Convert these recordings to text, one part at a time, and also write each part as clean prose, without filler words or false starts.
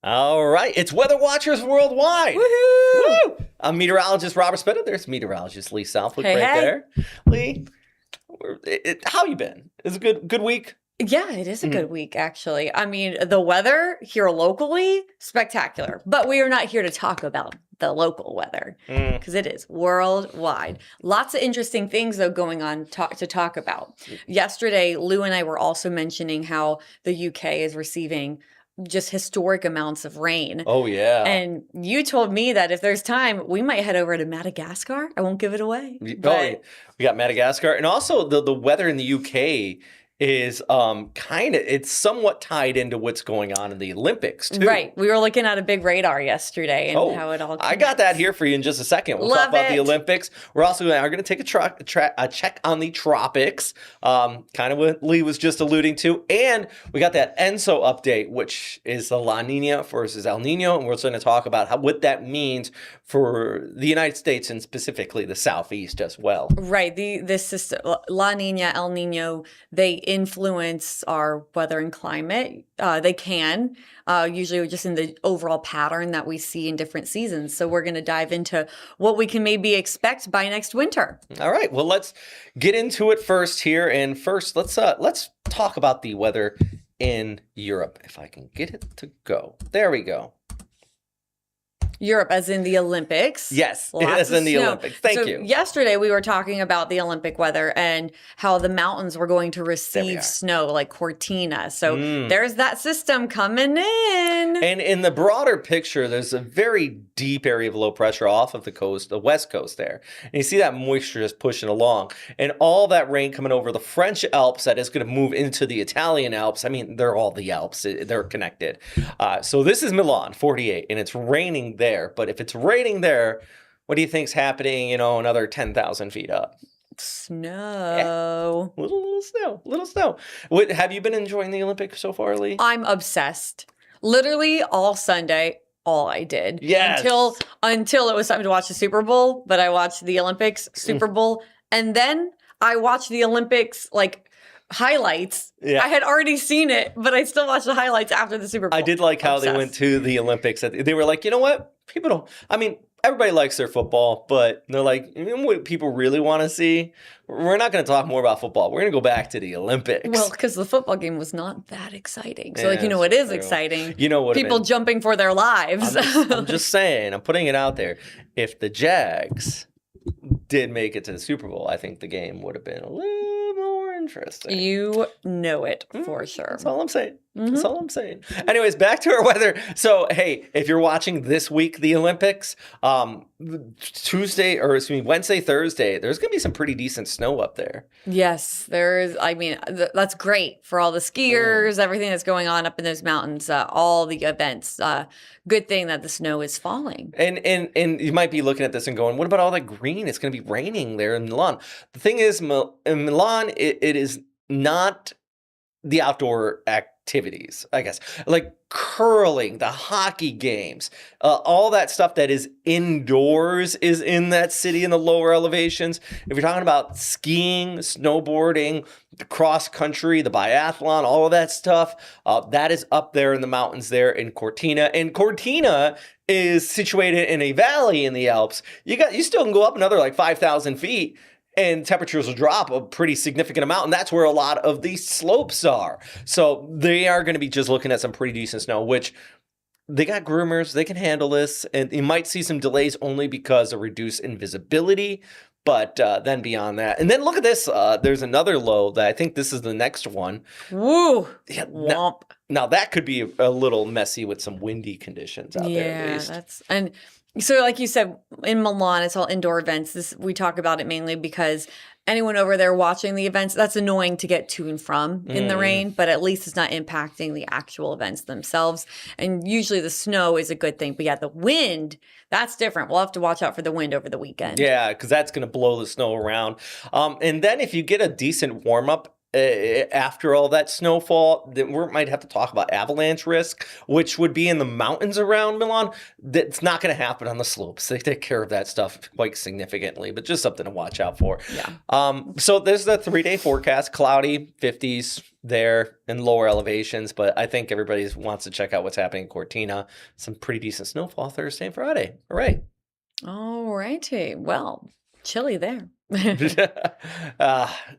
All right, it's Weather Watchers Worldwide. Woohoo! Woo! I'm meteorologist Robert Spetta. There's meteorologist Lee Southwick Hey, right hey. there. Lee, how you been? Is it good week? Yeah, it is a good week, actually. I mean, the weather here locally, spectacular. But we are not here to talk about the local weather because it is worldwide. Lots of interesting things, though, going on to talk about. Yesterday, Lou and I were also mentioning how the UK is receiving just historic amounts of rain. Oh, yeah. And you told me that if there's time, we might head over to Madagascar. I won't give it away. We got Madagascar. And also the weather in the UK is it's somewhat tied into what's going on in the Olympics too. Right. We were looking at a big radar yesterday and how it all connects. I got that here for you in just a second. We'll talk about the Olympics. We're also going to take a check on the tropics, kind of what Lee was just alluding to. And we got that ENSO update, which is the La Nina versus El Nino. And we're going to talk about what that means for the United States and specifically the Southeast as well. Right. This system, La Nina, El Nino, they influence our weather and climate. They can, usually just in the overall pattern that we see in different seasons. So we're going to dive into what we can maybe expect by next winter. All right. Well, let's get into it first here. And first, let's talk about the weather in Europe. If I can get it to go. There we go. Europe, as in the Olympics. Yes, Lots as in the snow. Olympics. Thank you. Yesterday, we were talking about the Olympic weather and how the mountains were going to receive snow, like Cortina. So there's that system coming in. And in the broader picture, there's a very deep area of low pressure off of the coast, the west coast there. And you see that moisture just pushing along. And all that rain coming over the French Alps that is going to move into the Italian Alps. I mean, they're all the Alps. They're connected. So this is Milan, 48, and it's raining there. But if it's raining there, what do you think's happening, another 10,000 feet up? Snow. Yeah. Little snow. Have you been enjoying the Olympics so far, Lee? I'm obsessed. Literally all Sunday, all I did. Yes. Until it was time to watch the Super Bowl, but I watched the Olympics, Super Bowl, and then I watched the Olympics, highlights. Yeah. I had already seen it, but I still watched the highlights after the Super Bowl. I did like how they went to the Olympics. They were like, you know what? People don't, everybody likes their football, but they're like, what people really want to see? We're not going to talk more about football. We're going to go back to the Olympics. Well, because the football game was not that exciting. So, Yeah, what is true. exciting? People jumping for their lives. I'm just saying, I'm putting it out there. If the Jags did make it to the Super Bowl, I think the game would have been a little more interesting. You know it for sure. That's all I'm saying. That's all I'm saying. Anyways, back to our weather. So, hey, if you're watching this week, the Olympics, Wednesday, Thursday, there's going to be some pretty decent snow up there. Yes, that's great for all the skiers, everything that's going on up in those mountains, all the events. Good thing that the snow is falling. And you might be looking at this and going, what about all that green? It's going to be raining there in Milan. The thing is, in Milan, it is not the outdoor activities, I guess, like curling, the hockey games, all that stuff that is indoors is in that city in the lower elevations. If you're talking about skiing, snowboarding, the cross country, the biathlon, all of that stuff, that is up there in the mountains there in Cortina. And Cortina is situated in a valley in the Alps. You still can go up another 5,000 feet. And temperatures will drop a pretty significant amount. And that's where a lot of these slopes are. So they are going to be just looking at some pretty decent snow, which they got groomers. They can handle this. And you might see some delays only because of reduced invisibility. But then beyond that. And then look at this. There's another low that I think this is the next one. Woo! Yeah, Womp. Now that could be a little messy with some windy conditions out there at least. So like you said, in Milan, it's all indoor events. We talk about it mainly because anyone over there watching the events, that's annoying to get to and from in the rain, but at least it's not impacting the actual events themselves. And usually the snow is a good thing. But yeah, the wind, that's different. We'll have to watch out for the wind over the weekend. Yeah, because that's going to blow the snow around. And then if you get a decent warm-up after all that snowfall, then we might have to talk about avalanche risk, which would be in the mountains around Milan. That's not going to happen on the slopes. They take care of that stuff quite significantly, but just something to watch out for. Yeah. So there's the 3-day forecast, cloudy, 50s there in lower elevations, but I think everybody wants to check out what's happening in Cortina. Some pretty decent snowfall Thursday and Friday. All right. All righty. Well, chilly there.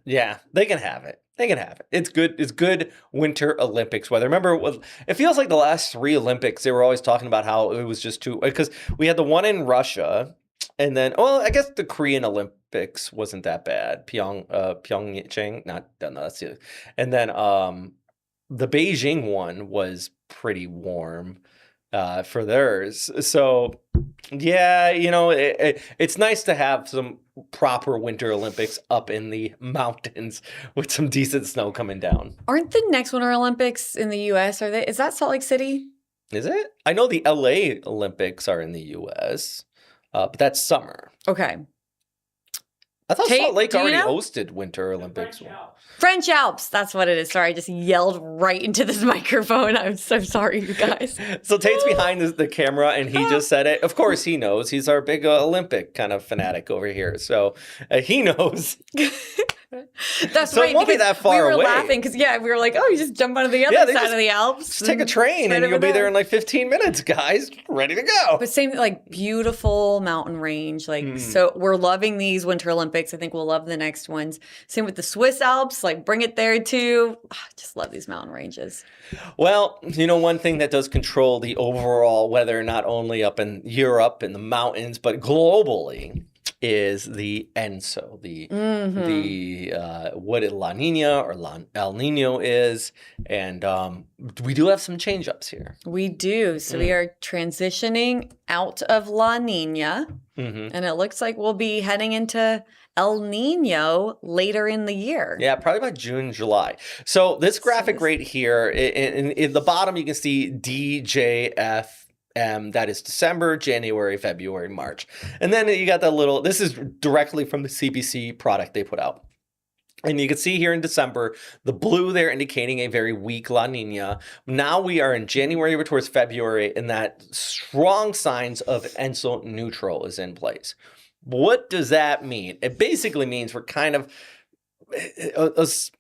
Yeah, they can have it. They can have it. It's good. It's good Winter Olympics weather. Remember, it feels like the last 3 Olympics, they were always talking about how it was just too, because we had the one in Russia, and then, well, I guess the Korean Olympics wasn't that bad. Pyeongchang, no, that's it. And then the Beijing one was pretty warm for theirs. So, yeah, it's nice to have some proper Winter Olympics up in the mountains with some decent snow coming down. Aren't the next Winter Olympics in the U.S.? Is that Salt Lake City? Is it? I know the LA Olympics are in the U.S., but that's summer. Okay. I thought Salt Lake already know? hosted Winter Olympics. French Alps. That's what it is. Sorry, I just yelled right into this microphone. I'm so sorry, you guys. So Tate's behind the camera, and he just said it. Of course he knows. He's our big Olympic kind of fanatic over here. So he knows. That's so right. it won't be that far away. We were laughing because, we were like, oh, you just jump onto the other side of the Alps. Just take a train and you'll be there in like 15 minutes, guys. Ready to go. But same, like, beautiful mountain range. Like, so we're loving these Winter Olympics. I think we'll love the next ones. Same with the Swiss Alps. Like, bring it there too. I just love these mountain ranges. Well, one thing that does control the overall weather, not only up in Europe in the mountains, but globally, is the ENSO, what La Nina or El Nino is, and we do have some change ups here. We do. So we are transitioning out of La Nina, and it looks like we'll be heading into El Nino later in the year. Yeah, probably by June, July. So this graphic right here, in the bottom, you can see DJF. That is December, January, February, March. And then you got that little, this is directly from the CBC product they put out. And you can see here in December, the blue there indicating a very weak La Nina. Now we are in January towards February, and that strong signs of ENSO neutral is in place. What does that mean? It basically means we're kind of, let's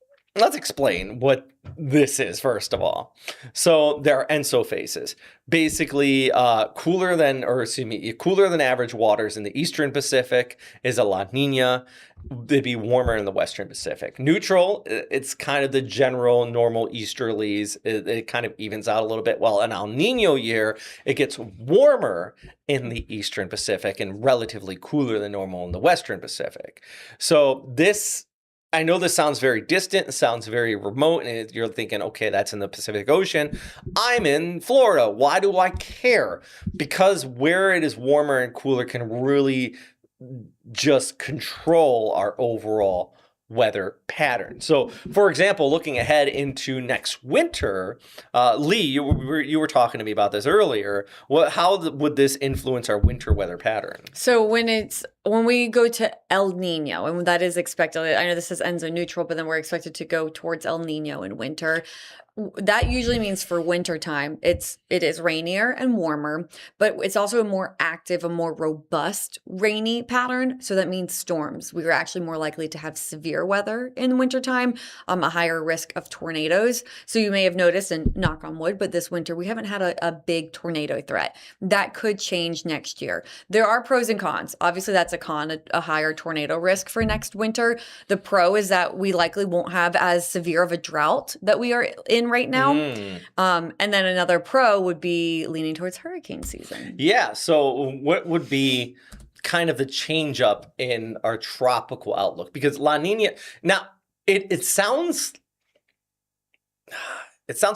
explain what this is, first of all. So there are ENSO phases. Basically, cooler than average waters in the Eastern Pacific is a La Nina. They'd be warmer in the Western Pacific. Neutral, it's kind of the general normal easterlies. It kind of evens out a little bit. Well, an El Nino year, it gets warmer in the Eastern Pacific and relatively cooler than normal in the Western Pacific. So I know this sounds very distant, it sounds very remote, and you're thinking, okay, that's in the Pacific Ocean. I'm in Florida. Why do I care? Because where it is warmer and cooler can really just control our overall weather pattern. So, for example, looking ahead into next winter, Lee, you were talking to me about this earlier. How would this influence our winter weather pattern? So when we go to El Nino, and that is expected, I know this is ENSO neutral, but then we're expected to go towards El Nino in winter. That usually means for winter time, it is rainier and warmer, but it's also a more active, a more robust rainy pattern. So that means storms. We are actually more likely to have severe weather in wintertime, a higher risk of tornadoes. So you may have noticed, and knock on wood, but this winter we haven't had a big tornado threat. That could change next year. There are pros and cons. Obviously, that's a con, a higher tornado risk for next winter. The pro is that we likely won't have as severe of a drought that we are in right now. And then another pro would be leaning towards hurricane season. Yeah. So what would be kind of the change up in our tropical outlook? Because La Nina, now it sounds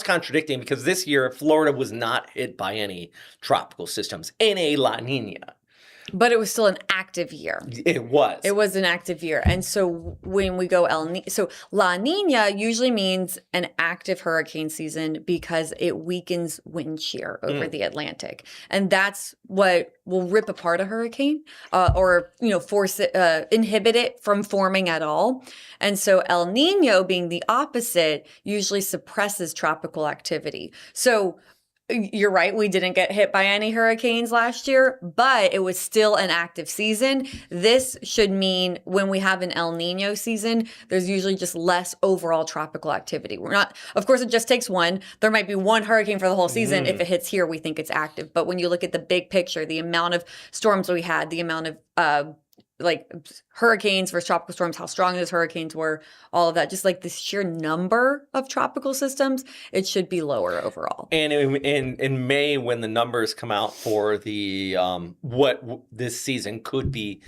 contradicting, because this year Florida was not hit by any tropical systems in a La Nina. But it was still an active year. It was. It was an active year. And so when we go so La Nina usually means an active hurricane season because it weakens wind shear over the Atlantic. And that's what will rip apart a hurricane or, force it, inhibit it from forming at all. And so El Nino being the opposite usually suppresses tropical activity. So you're right. We didn't get hit by any hurricanes last year, but it was still an active season. This should mean when we have an El Nino season, there's usually just less overall tropical activity. Of course, it just takes one. There might be one hurricane for the whole season. If it hits here, we think it's active. But when you look at the big picture, the amount of storms we had, the amount of hurricanes versus tropical storms, how strong those hurricanes were, all of that, just like the sheer number of tropical systems, it should be lower overall. And in May, when the numbers come out for the what this season could be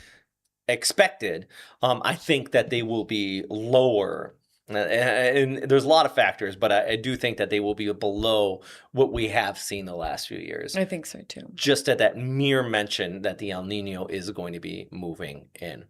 expected, I think that they will be lower. And there's a lot of factors, but I do think that they will be below what we have seen the last few years. I think so too. Just at that mere mention that the El Nino is going to be moving in.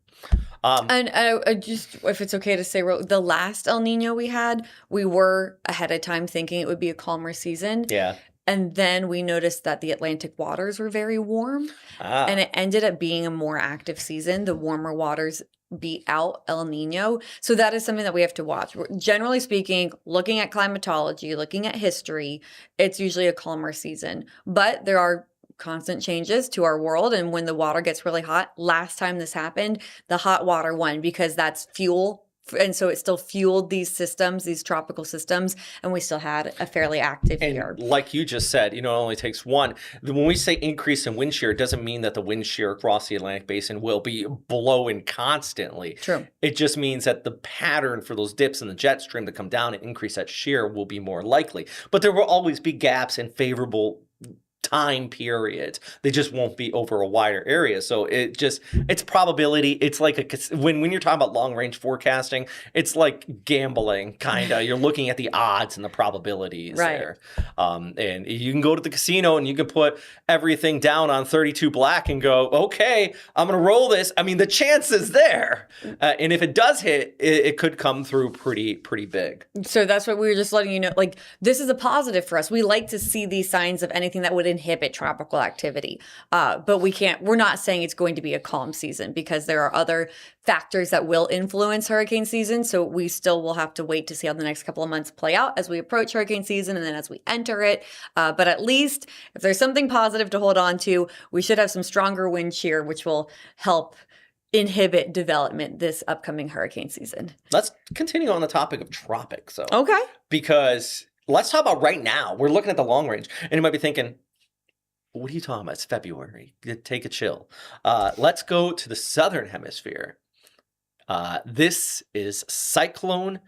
And I just, if it's okay to say, the last El Nino we had, we were ahead of time thinking it would be a calmer season. Yeah. And then we noticed that the Atlantic waters were very warm. And it ended up being a more active season. The warmer waters beat out El Nino. So that is something that we have to watch. Generally speaking, looking at climatology, looking at history, it's usually a calmer season. But there are constant changes to our world. And when the water gets really hot, last time this happened, the hot water won because that's fuel. And so it still fueled these systems, these tropical systems, and we still had a fairly active year. Like you just said, it only takes one. When we say increase in wind shear, it doesn't mean that the wind shear across the Atlantic basin will be blowing constantly. True. It just means that the pattern for those dips in the jet stream to come down and increase that shear will be more likely. But there will always be gaps in favorable time periods. They just won't be over a wider area. So it's probability. It's like when you're talking about long range forecasting, it's like gambling kind of. You're looking at the odds and the probabilities there. And you can go to the casino and you can put everything down on 32 black and go, okay, I'm going to roll this. I mean, the chance is there. And if it does hit, it could come through pretty big. So that's what we were just letting you know. Like, this is a positive for us. We like to see these signs of anything that would inhibit tropical activity. But we're not saying it's going to be a calm season because there are other factors that will influence hurricane season. So we still will have to wait to see how the next couple of months play out as we approach hurricane season and then as we enter it. But at least if there's something positive to hold on to, we should have some stronger wind shear, which will help inhibit development this upcoming hurricane season. Let's continue on the topic of tropics. So. Okay. Because let's talk about right now. We're looking at the long range and you might be thinking, what are you talking about? It's February. Take a chill. Let's go to the southern hemisphere. This is Cyclone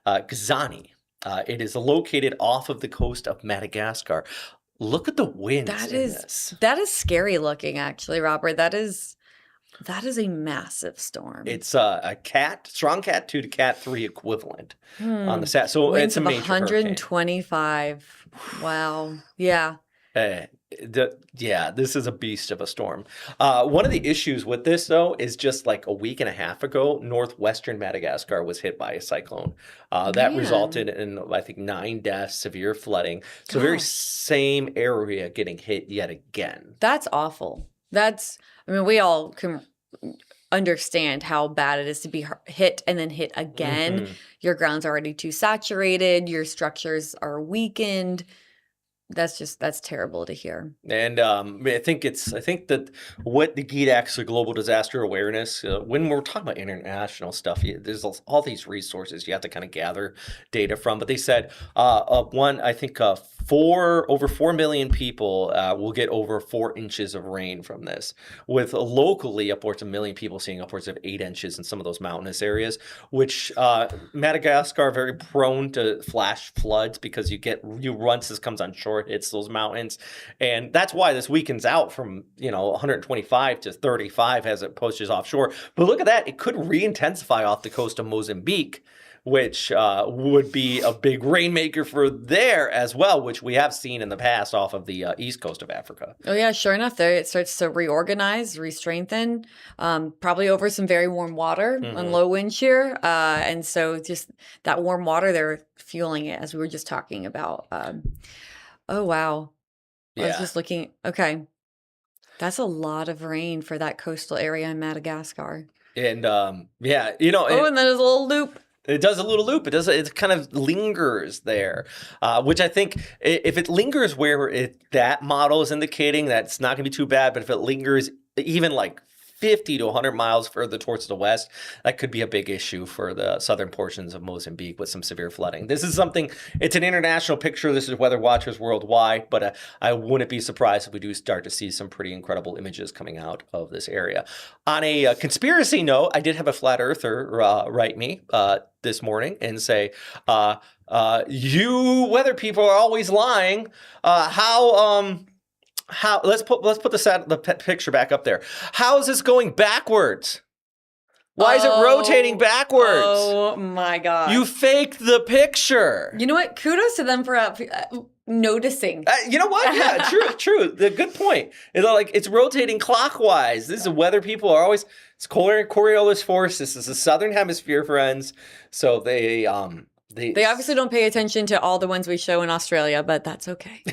Gzani. It is located off of the coast of Madagascar. Look at the winds. That is scary looking, actually, Robert. That is a massive storm. It's a strong Cat 2 to Cat 3 equivalent on the sat. So winds it's a major 125. Hurricane. Wow. Yeah. This is a beast of a storm. One of the issues with this, though, is just like a week and a half ago, northwestern Madagascar was hit by a cyclone. That resulted in, I think, 9 deaths, severe flooding. So very same area getting hit yet again. That's awful. We all can understand how bad it is to be hit and then hit again. Mm-hmm. Your ground's already too saturated. Your structures are weakened. That's terrible to hear. And I think that what the GDAX, the Global Disaster Awareness, when we're talking about international stuff, there's all these resources you have to kind of gather data from. But they said over 4 million people will get over 4 inches of rain from this, with locally upwards of 1 million people seeing upwards of 8 inches in some of those mountainous areas, which Madagascar are very prone to flash floods because once this comes on shore, it hits those mountains. And that's why this weakens out from 125 to 35 as it pushes offshore. But look at that. It could re-intensify off the coast of Mozambique, which would be a big rainmaker for there as well, which we have seen in the past off of the east coast of Africa. Oh, yeah, sure enough, there it starts to reorganize, re-strengthen, probably over some very warm water and low wind shear. And so just that warm water, they're fueling it, as we were just talking about. Oh, wow. I was just looking. Okay. That's a lot of rain for that coastal area in Madagascar. And and then there's a little loop. It does a little loop. It kind of lingers there, which I think if it lingers where that model is indicating, that's not going to be too bad. But if it lingers even like 50 to 100 miles further towards the west, that could be a big issue for the southern portions of Mozambique with some severe flooding. This is something, it's an international picture. This is weather watchers worldwide, but I wouldn't be surprised if we do start to see some pretty incredible images coming out of this area. On a conspiracy note, I did have a flat earther write me this morning and say, you weather people are always lying. Let's put the picture back up there. How is this going backwards? Why is it rotating backwards? Oh my God. You faked the picture. You know what? Kudos to them for noticing. You know what? Yeah, true. The good point. It's rotating clockwise. This is weather people are always, it's Coriolis force. This is the southern hemisphere, friends. So they obviously don't pay attention to all the ones we show in Australia, but that's okay.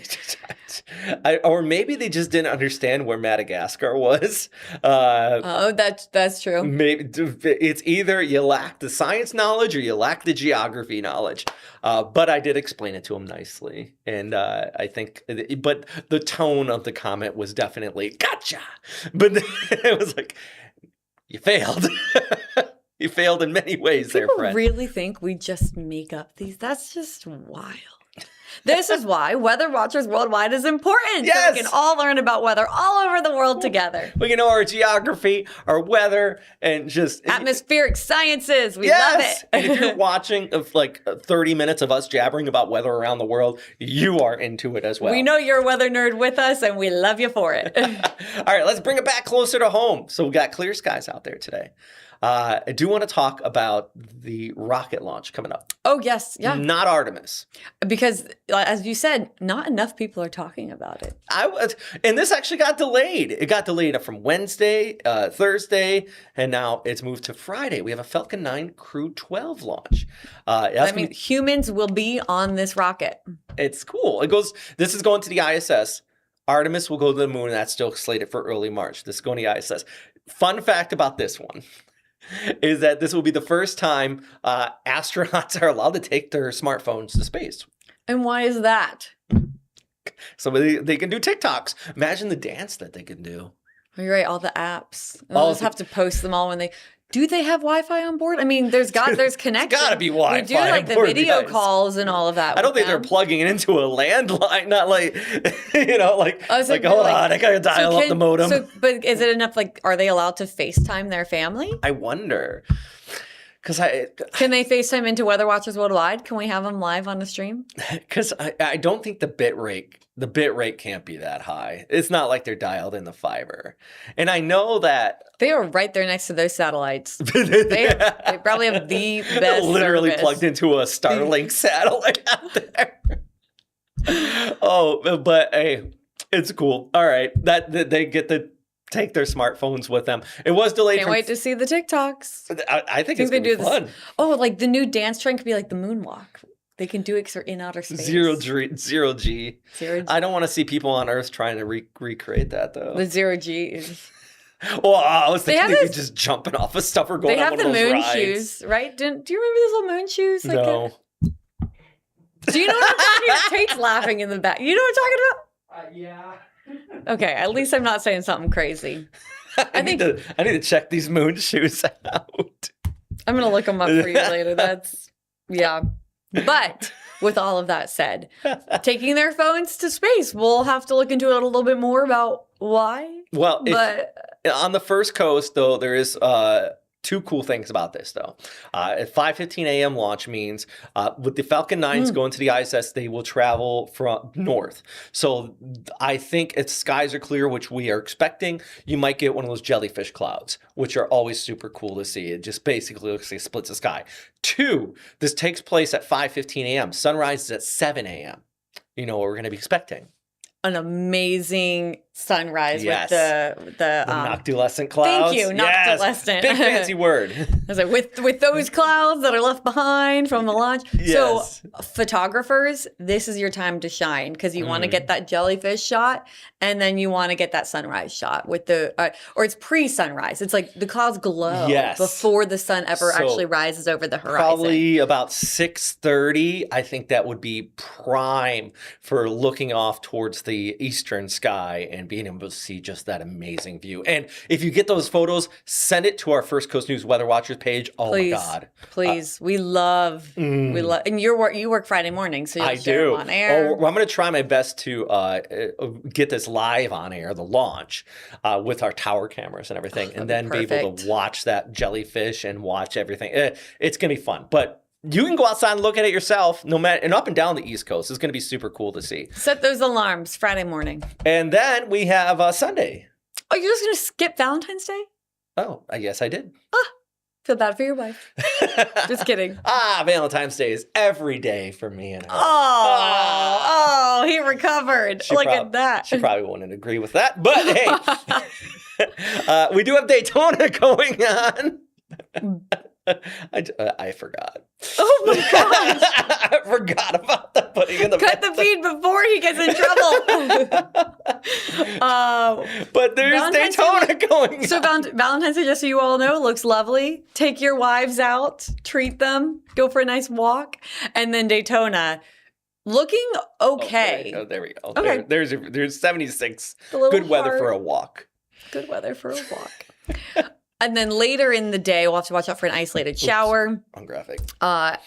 Or maybe they just didn't understand where Madagascar was. That's true. Maybe it's either you lack the science knowledge or you lack the geography knowledge. But I did explain it to them nicely, and I think. But the tone of the comment was definitely gotcha. But it was like, you failed. You failed in many ways there, friend. People really think we just make up these? That's just wild. This is why Weather Watchers Worldwide is important. Yes! So we can all learn about weather all over the world together. We can know our geography, our weather, and just... atmospheric sciences. We love it. And if you're watching 30 minutes of us jabbering about weather around the world, you are into it as well. We know you're a weather nerd with us, and we love you for it. All right, let's bring it back closer to home. So we got clear skies out there today. I do want to talk about the rocket launch coming up. Oh, yes. Yeah. Not Artemis. Because, as you said, not enough people are talking about it. And this actually got delayed. It got delayed from Wednesday, Thursday, and now it's moved to Friday. We have a Falcon 9 Crew 12 launch. Humans will be on this rocket. It's cool. This is going to the ISS. Artemis will go to the moon, and that's still slated for early March. This is going to the ISS. Fun fact about this one is that this will be the first time astronauts are allowed to take their smartphones to space. And why is that? So they can do TikToks. Imagine the dance that they can do. You're right, all the apps. And they'll just have to post them all when they... Do they have Wi-Fi on board? I mean, there's connection. There's got to be Wi-Fi. We do the video calls and all of that. I don't think they're plugging it into a landline, not hold on, I got to dial up the modem. But is it enough, are they allowed to FaceTime their family? I wonder. Can they FaceTime into Weather Watchers Worldwide? Can we have them live on the stream? Because I don't think the bit rate can't be that high. It's not like they're dialed in the fiber. And I know that they are right there next to those satellites. They probably have the best literally service. Plugged into a Starlink satellite out there. Oh, but hey, it's cool. All right, that they get to take their smartphones with them. It was delayed. Can't wait to see the TikToks. I think it's going to be fun. Oh, the new dance trend could be like the moonwalk. They can do it in outer space. Zero G. I don't want to see people on Earth trying to recreate that, though. The zero G is... Well, I was thinking they'd be just jumping off of stuff or going on one of those rides. They have the moon shoes, right? Do you remember those little moon shoes? No. Do you know what I'm talking about? Tate's laughing in the back. You know what I'm talking about? Yeah. Okay, at least I'm not saying something crazy. I need to check these moon shoes out. I'm going to look them up for you later. Yeah. But with all of that said, taking their phones to space, we'll have to look into it a little bit more about why. Well, on the first coast, though, there is two cool things about this, though. At 5:15 a.m. launch means with the Falcon 9s going to the ISS, they will travel from north. So I think if skies are clear, which we are expecting, you might get one of those jellyfish clouds, which are always super cool to see. It just basically looks like it splits the sky. 2, this takes place at 5:15 a.m. Sunrise is at 7 a.m. You know what we're going to be expecting? An amazing sunrise Yes. with the noctilucent clouds. Thank you, noctilucent. Big fancy word. I was like, with those clouds that are left behind from the launch. Yes. So photographers, this is your time to shine because you want to get that jellyfish shot and then you want to get that sunrise shot with the, or it's pre-sunrise. It's like the clouds glow before the sun ever actually rises over the horizon. Probably about 6:30. I think that would be prime for looking off towards the eastern sky and being able to see just that amazing view. And if you get those photos, send it to our First Coast News Weather Watchers page. Oh please, my God. Please. We love, and you work Friday morning, so you'll share them on air. Oh, well, I'm going to try my best to get this live on air, the launch, with our tower cameras and everything, and then be able to watch that jellyfish and watch everything. It's going to be fun. But you can go outside and look at it yourself, no matter, and up and down the East Coast. It's going to be super cool to see. Set those alarms Friday morning. And then we have Sunday. Oh, you're just going to skip Valentine's Day? Oh, I guess I did. Feel bad for your wife. Just kidding. Valentine's Day is every day for me and her. Oh, he recovered. Look at that. She probably wouldn't agree with that, but hey, we do have Daytona going on. I forgot. Oh my gosh. I forgot about the putting in the Cut the feed before he gets in trouble. But there's Daytona going on. So Valentine's Day, just so you all know, looks lovely. Take your wives out, treat them, go for a nice walk. And then Daytona, looking okay. Oh, there we go. Okay. There's 76. Good weather for a walk. Good weather for a walk. And then later in the day, we'll have to watch out for an isolated shower. Wrong graphic.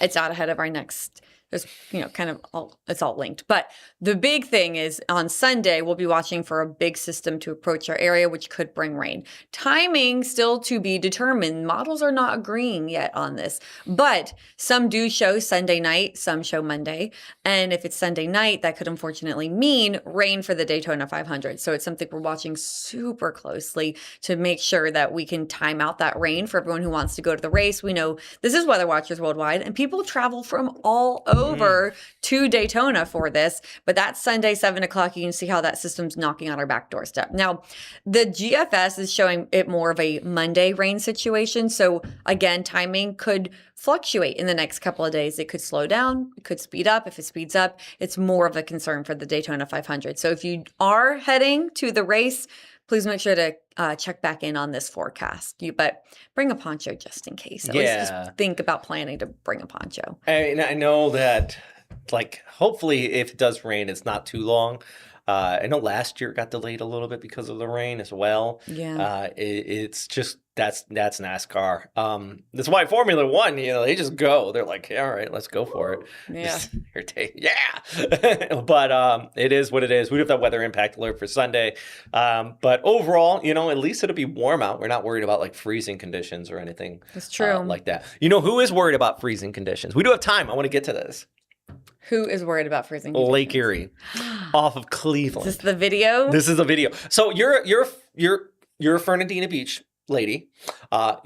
It's out ahead of our next. There's, it's all linked. But the big thing is on Sunday, we'll be watching for a big system to approach our area, which could bring rain. Timing still to be determined. Models are not agreeing yet on this. But some do show Sunday night, some show Monday. And if it's Sunday night, that could unfortunately mean rain for the Daytona 500. So it's something we're watching super closely to make sure that we can time out that rain for everyone who wants to go to the race. We know this is Weather Watchers Worldwide, and people travel from all over to Daytona for this, but that's Sunday, 7 o'clock. You can see how that system's knocking on our back doorstep. Now, the GFS is showing it more of a Monday rain situation. So again, timing could fluctuate in the next couple of days. It could slow down, it could speed up. If it speeds up, it's more of a concern for the Daytona 500. So if you are heading to the race, please make sure to check back in on this forecast. But bring a poncho just in case. At least just think about planning to bring a poncho. And I know that, hopefully if it does rain, it's not too long. I know last year it got delayed a little bit because of the rain as well. Yeah. It's just, that's NASCAR. That's why Formula One, they just go. They're like, all right, let's go for it. Yeah. But it is what it is. We have that weather impact alert for Sunday. But overall, at least it'll be warm out. We're not worried about freezing conditions or anything. That's true. Like that. Who is worried about freezing conditions? We do have time. I want to get to this. Who is worried about freezing conditions? Lake Erie, off of Cleveland. Is this the video? This is a video. So you're a Fernandina Beach lady.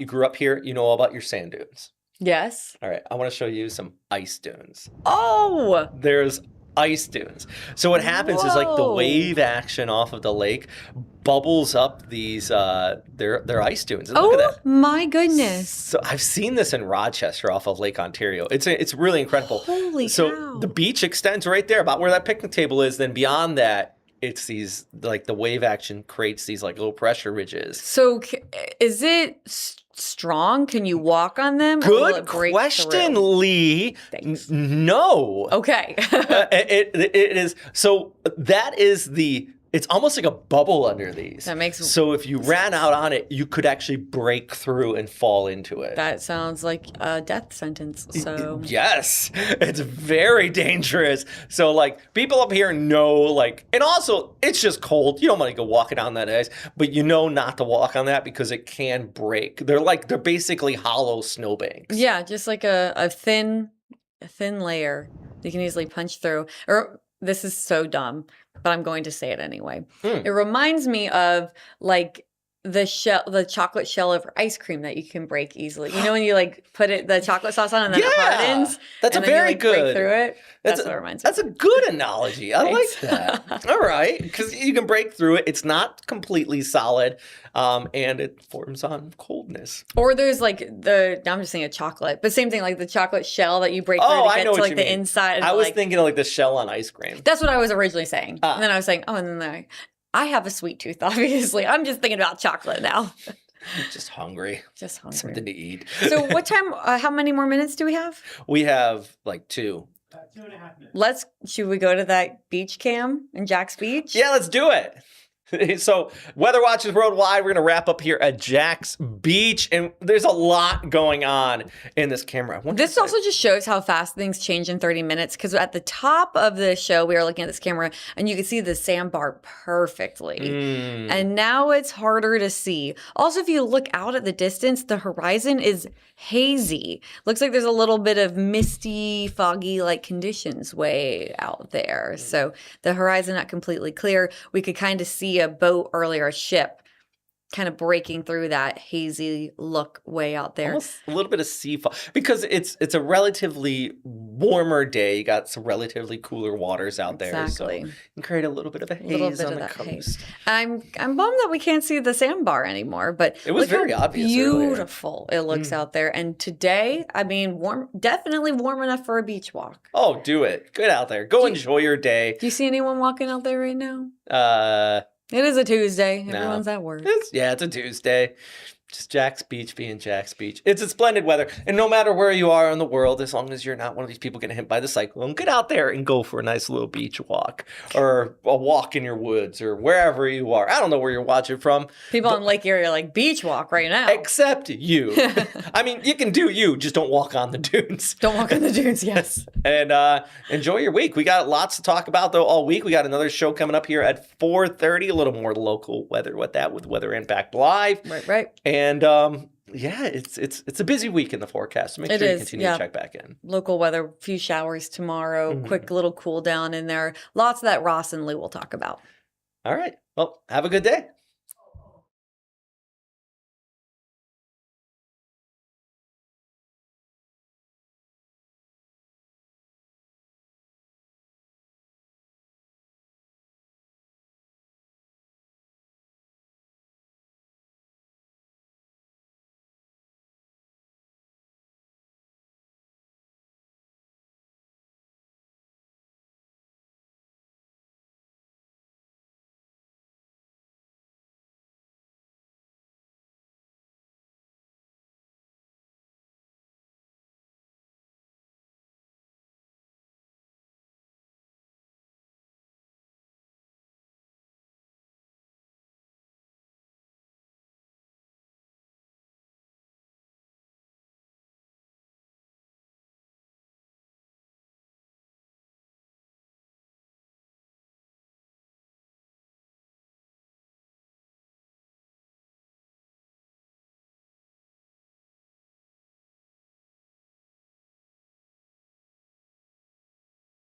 You grew up here. You know all about your sand dunes. Yes. All right. I want to show you some ice dunes. Oh! There's ice dunes. So what happens is the wave action off of the lake bubbles up these they're ice dunes. And look at that. My goodness. So I've seen this in Rochester off of Lake Ontario. It's really incredible. Holy cow. The beach extends right there about where that picnic table is. Then beyond that, it's these the wave action creates these low pressure ridges. So is it strong? Can you walk on them? Good question, Lee. No. Okay. It is. So that is the it's almost like a bubble under these. That makes so if you ran out on it, you could actually break through and fall into it. That sounds like a death sentence. So yes, it's very dangerous. So like people up here know like, and also it's just cold. You don't want to go walking on that ice, but you know not to walk on that because it can break. They're basically hollow snowbanks. Yeah, just like a thin layer you can easily punch through. Or this is so dumb, but I'm going to say it anyway. It reminds me of like the chocolate shell of ice cream that you can break easily. You know when you like put the chocolate sauce on and then it hardens? That's and a then very you, like, good. break through it. That's what it reminds me. That's a good analogy. I like that. All right, because you can break through it. It's not completely solid, and it forms on coldness. Or there's like now I'm just saying a chocolate, but same thing like the chocolate shell that you break through to get to like the inside. And I was thinking of like the shell on ice cream. That's what I was originally saying. And then I was saying, oh, and then I have a sweet tooth, obviously. I'm just thinking about chocolate now. Just hungry. Just hungry. Something to eat. So what time, how many more minutes do we have? We have like 2. 2.5 minutes. Should we go to that beach cam in Jack's Beach? Yeah, let's do it. So, Weather Watchers Worldwide, we're going to wrap up here at Jack's Beach, and there's a lot going on in this camera. This also just shows how fast things change in 30 minutes, because at the top of the show, we were looking at this camera, and you can see the sandbar perfectly. And now it's harder to see. Also, if you look out at the distance, the horizon is hazy. Looks like there's a little bit of misty, foggy-like conditions way out there. So the horizon not completely clear. We could kind of see a boat earlier, a ship, kind of breaking through that hazy look way out there. Almost a little bit of sea fog because it's a relatively warmer day. You got some relatively cooler waters out there, Exactly. so you can create a little bit of a haze on the coast. Haze. I'm bummed that we can't see the sandbar anymore, but it was look very how obvious. Beautiful it looks out there, and today, I mean, definitely warm enough for a beach walk. Oh, do it! Get out there, go enjoy your day. Do you see anyone walking out there right now? It is a Tuesday. Everyone's at work. It's a Tuesday. Just Jack's Beach being Jack's Beach. It's a splendid weather. And no matter where you are in the world, as long as you're not one of these people getting hit by the cyclone, get out there and go for a nice little beach walk or a walk in your woods or wherever you are. I don't know where you're watching from. People in Lake Erie are like, beach walk right now. Except you. I mean, you can do you, just don't walk on the dunes. Don't walk on the dunes, yes. And enjoy your week. We got lots to talk about, though, all week. We got another show coming up here at 4:30, a little more local weather with Weather Impact Live. Right. And yeah, it's a busy week in the forecast. So make sure you continue to check back in. Local weather, few showers tomorrow, quick little cool down in there. Lots of that Ross and Lou will talk about. All right. Well, have a good day.